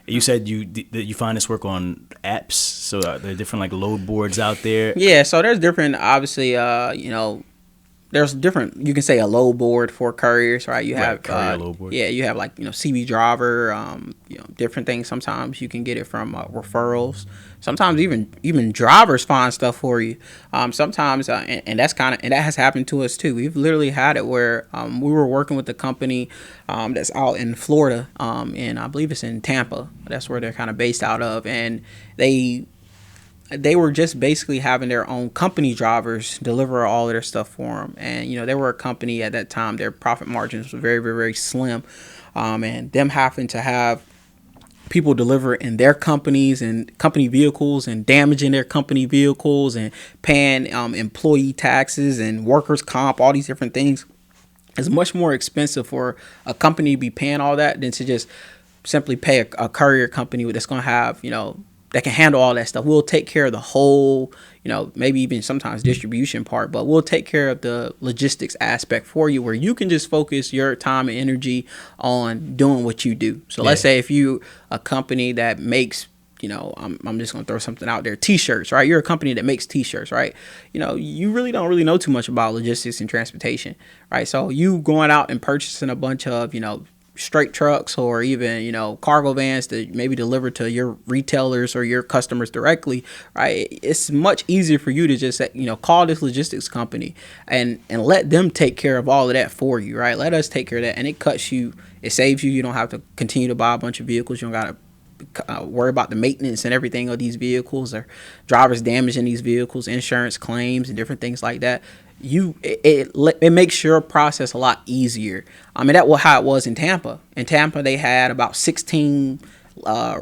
You said that you find this work on apps, so are there different like load boards out there? Yeah, so there's different, obviously, there's different, you can say a load board for couriers, right? You have, Courier load board. yeah, you have like, CB driver, different things. Sometimes you can get it from referrals. Sometimes even drivers find stuff for you. Sometimes, and that's and that has happened to us too. We've literally had it where we were working with a company that's out in Florida, and I believe it's in Tampa. That's where they're kind of based out of, and they were just basically having their own company drivers deliver all of their stuff for them. And, they were a company at that time, their profit margins were very, very, very slim. And them having to have people deliver in their companies and company vehicles and damaging their company vehicles and paying employee taxes and workers' comp, all these different things, is much more expensive for a company to be paying all that than to just simply pay a courier company that's going to have, that can handle all that stuff. We'll take care of the whole, maybe even sometimes distribution part, but we'll take care of the logistics aspect for you, where you can just focus your time and energy on doing what you do. So let's say if you a company that makes, I'm just going to throw something out there, t-shirts, right? You're a company that makes t-shirts, right? You really don't really know too much about logistics and transportation, right? So you going out and purchasing a bunch of, straight trucks or even cargo vans to maybe deliver to your retailers or your customers directly, right? It's much easier for you to just call this logistics company and let them take care of all of that for you, right? Let us take care of that, and it saves you. You don't have to continue to buy a bunch of vehicles. You don't got to worry about the maintenance and everything of these vehicles, or drivers damaging these vehicles, insurance claims, and different things like that. It makes your process a lot easier. I mean, that was how it was in Tampa. In Tampa, they had about 16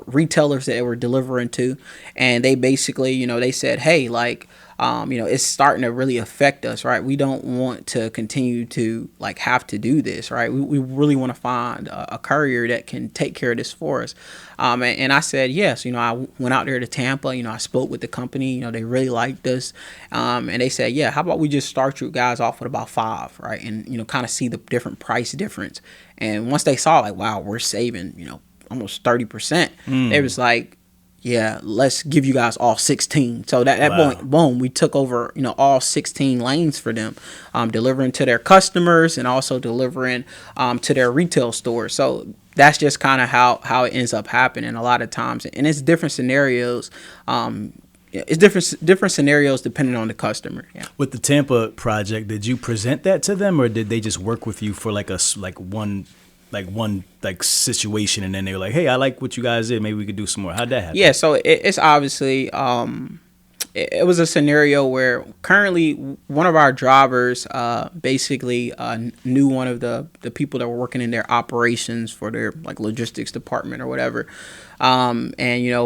retailers that they were delivering to, and they basically, they said, hey, like, it's starting to really affect us, right? We don't want to continue to have to do this, right? We really want to find a courier that can take care of this for us. And I said, yes, I went out there to Tampa, I spoke with the company, they really liked us. And they said, yeah, how about we just start you guys off with about 5, right? And, kind of see the different price difference. And once they saw wow, we're saving, almost 30%, they was like, yeah, let's give you guys all 16. So that point, boom, we took over, all 16 lanes for them, delivering to their customers and also delivering to their retail stores. So that's just kind of how it ends up happening a lot of times. And it's different scenarios. It's different scenarios depending on the customer. Yeah. With the Tampa project, did you present that to them, or did they just work with you for one situation, and then they were like, hey, I like what you guys did, maybe we could do some more? How'd that happen? Yeah, so it's obviously it was a scenario where currently one of our drivers basically knew one of the people that were working in their operations for their logistics department or whatever, and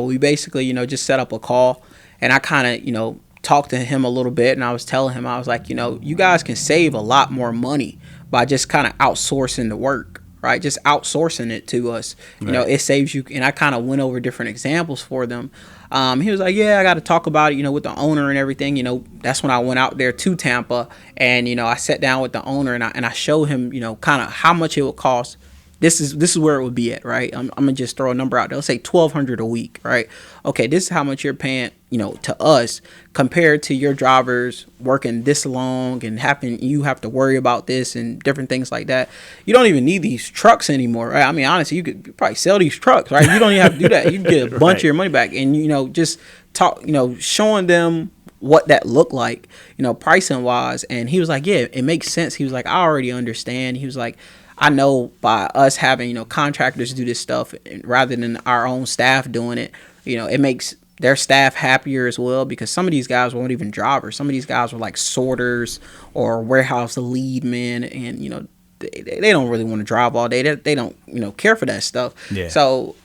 we basically just set up a call, and I kind of talked to him a little bit, and I was telling him, I was like, you guys can save a lot more money by just kind of outsourcing the work. Right, just outsourcing it to us. Right. It saves you. And I kind of went over different examples for them. He was like, yeah, I got to talk about it, with the owner and everything. That's when I went out there to Tampa, and I sat down with the owner, and I showed him, kind of how much it would cost. This is where it would be at, right? I'm gonna just throw a number out there. Let's say $1,200 a week, right? Okay, this is how much you're paying, to us, compared to your drivers working this long and you have to worry about this and different things like that. You don't even need these trucks anymore, right? I mean, honestly, you could probably sell these trucks, right? You don't even have to do that. You can get a bunch of your money back, and just talk, showing them what that looked like, pricing wise. And he was like, yeah, it makes sense. He was like, I already understand. He was like, I know by us having, contractors do this stuff rather than our own staff doing it, it makes their staff happier as well, because some of these guys weren't even drivers. Some of these guys were like sorters or warehouse lead men, and, they don't really want to drive all day. They don't, care for that stuff. Yeah. So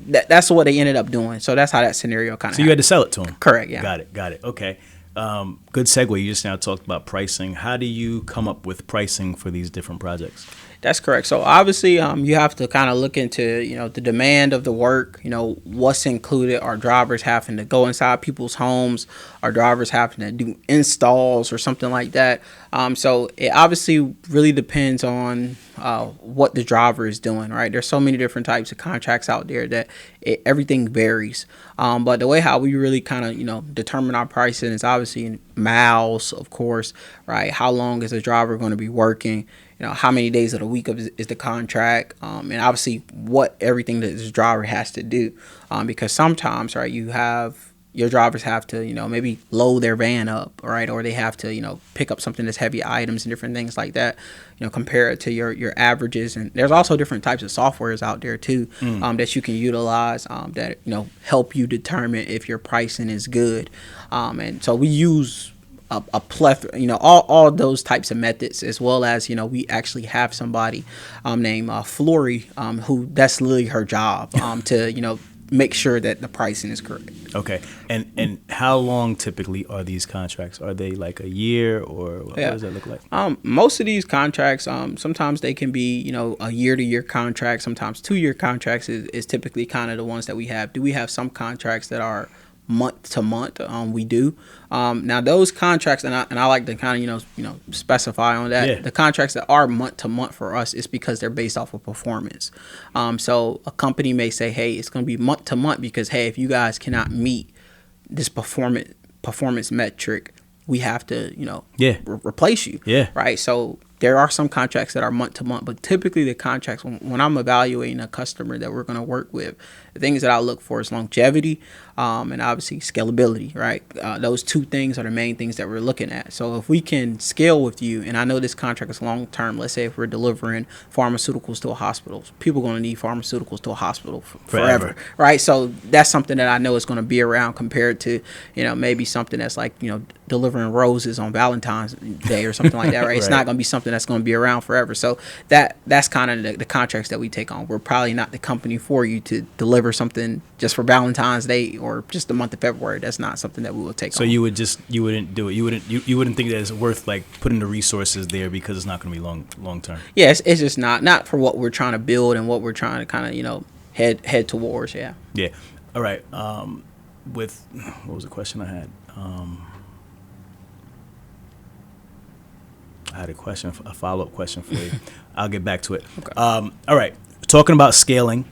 that's what they ended up doing. So that's how that scenario kind of happened. You had to sell it to them. Correct, yeah. Got it. Okay. Good segue. You just now talked about pricing. How do you come up with pricing for these different projects? That's correct. So obviously, you have to kind of look into, the demand of the work, what's included. Are drivers having to go inside people's homes? Are drivers having to do installs or something like that? So it obviously really depends on what the driver is doing, right? There's so many different types of contracts out there that everything varies. But the way how we really kind of, determine our pricing is obviously in miles, of course, right? How long is a driver going to be working? How many days of the week is the contract? And obviously what everything that this driver has to do. Because sometimes, right, your drivers have to, maybe load their van up, right? Or they have to, pick up something that's heavy items and different things like that, compare it to your averages. And there's also different types of softwares out there too, that you can utilize, that, help you determine if your pricing is good. And so we use a plethora, all those types of methods, as well as, we actually have somebody named Flory, who that's literally her job, to, make sure that the pricing is correct. Okay. And how long typically are these contracts? Are they like a year, or what does that look like? Most of these contracts, sometimes they can be, a year-to-year contract. Sometimes 2-year contracts is typically kind of the ones that we have. Do we have some contracts that are month to month? We do. Now those contracts, and I like to kind of specify on that. Yeah. The contracts that are month to month for us is because they're based off of performance. So a company may say, hey, it's going to be month to month because, hey, if you guys cannot meet this performance metric, we have to replace you. Yeah. Right. So there are some contracts that are month to month, but typically the contracts, when I'm evaluating a customer that we're going to work with, the things that I look for is longevity, and obviously scalability, right? Those two things are the main things that we're looking at. So if we can scale with you, and I know this contract is long term, let's say if we're delivering pharmaceuticals to a hospital, people are going to need pharmaceuticals to a hospital forever, right? So that's something that I know is going to be around compared to, maybe something that's like, delivering roses on Valentine's Day or something like that, right? Right. It's not going to be something that's going to be around forever. So that's kind of the contracts that we take on. We're probably not the company for you to deliver something just for Valentine's Day or just the month of February. That's not something that we will take on. So you wouldn't do it. You wouldn't think that it's worth like putting the resources there because it's not going to be long term. Yeah, it's just not for what we're trying to build and what we're trying to kind of head towards. Yeah. Yeah. All right. With what was the question I had? I had a follow-up question for you. I'll get back to it. Okay. All right. Talking about scaling,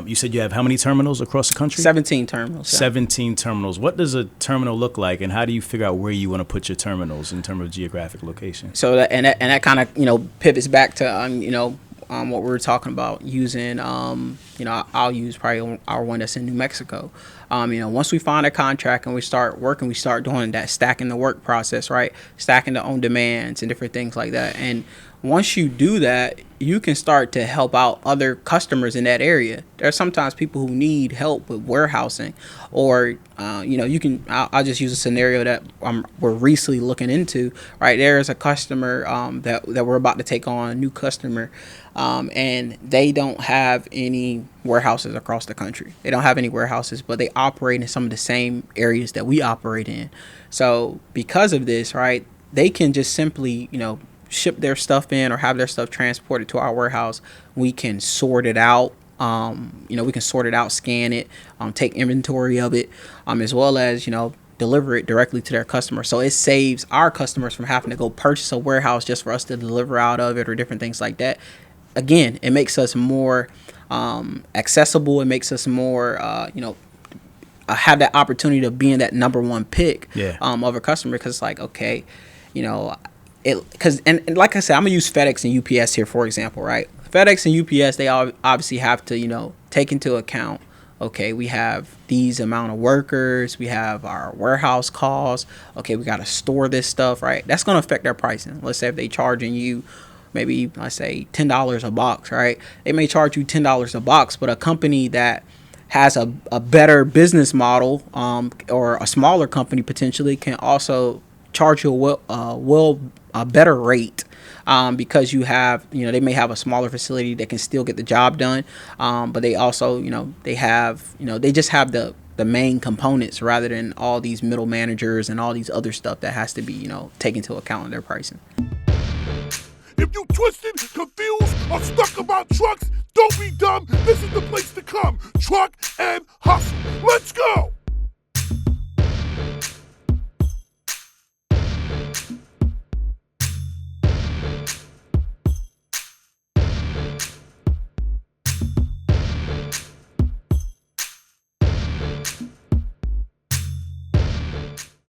you said you have how many terminals across the country? 17 terminals. 17 terminals. What does a terminal look like, and how do you figure out where you want to put your terminals in terms of geographic location? So that kind of pivots back to what we were talking about using. I'll use probably our one that's in New Mexico. Once we find a contract and we start working, we start doing that stacking the work process, right? Stacking the own demands and different things like that. And once you do that, you can start to help out other customers in that area. There are sometimes people who need help with warehousing, or I'll just use a scenario that we're recently looking into. Right, there is a customer that we're about to take on, a new customer, and they don't have any warehouses across the country. They don't have any warehouses, but they operate in some of the same areas that we operate in. So because of this, right, they can just simply ship their stuff in or have their stuff transported to our warehouse. We can sort it out. We can sort it out, scan it, take inventory of it, as well as, deliver it directly to their customer. So it saves our customers from having to go purchase a warehouse just for us to deliver out of it or different things like that. Again, it makes us more accessible. It makes us more, have that opportunity to be in that number one pick of a customer, because it's like, okay, and like I said, I'm gonna use FedEx and UPS here, for example, right? FedEx and UPS, they obviously have to, take into account, okay, we have these amount of workers, we have our warehouse costs, okay, we got to store this stuff, right? That's going to affect their pricing. Let's say if they charging you maybe, let's say $10 a box, right? They may charge you $10 a box, but a company that has a better business model, or a smaller company potentially, can also charge you a better rate, because you have, they may have a smaller facility that can still get the job done, but they also, they have, they just have the main components rather than all these middle managers and all these other stuff that has to be, taken into account in their pricing. If you twisted, confused, or stuck about trucks, don't be dumb. This is the place to come. Truck and Hustle. Let's go.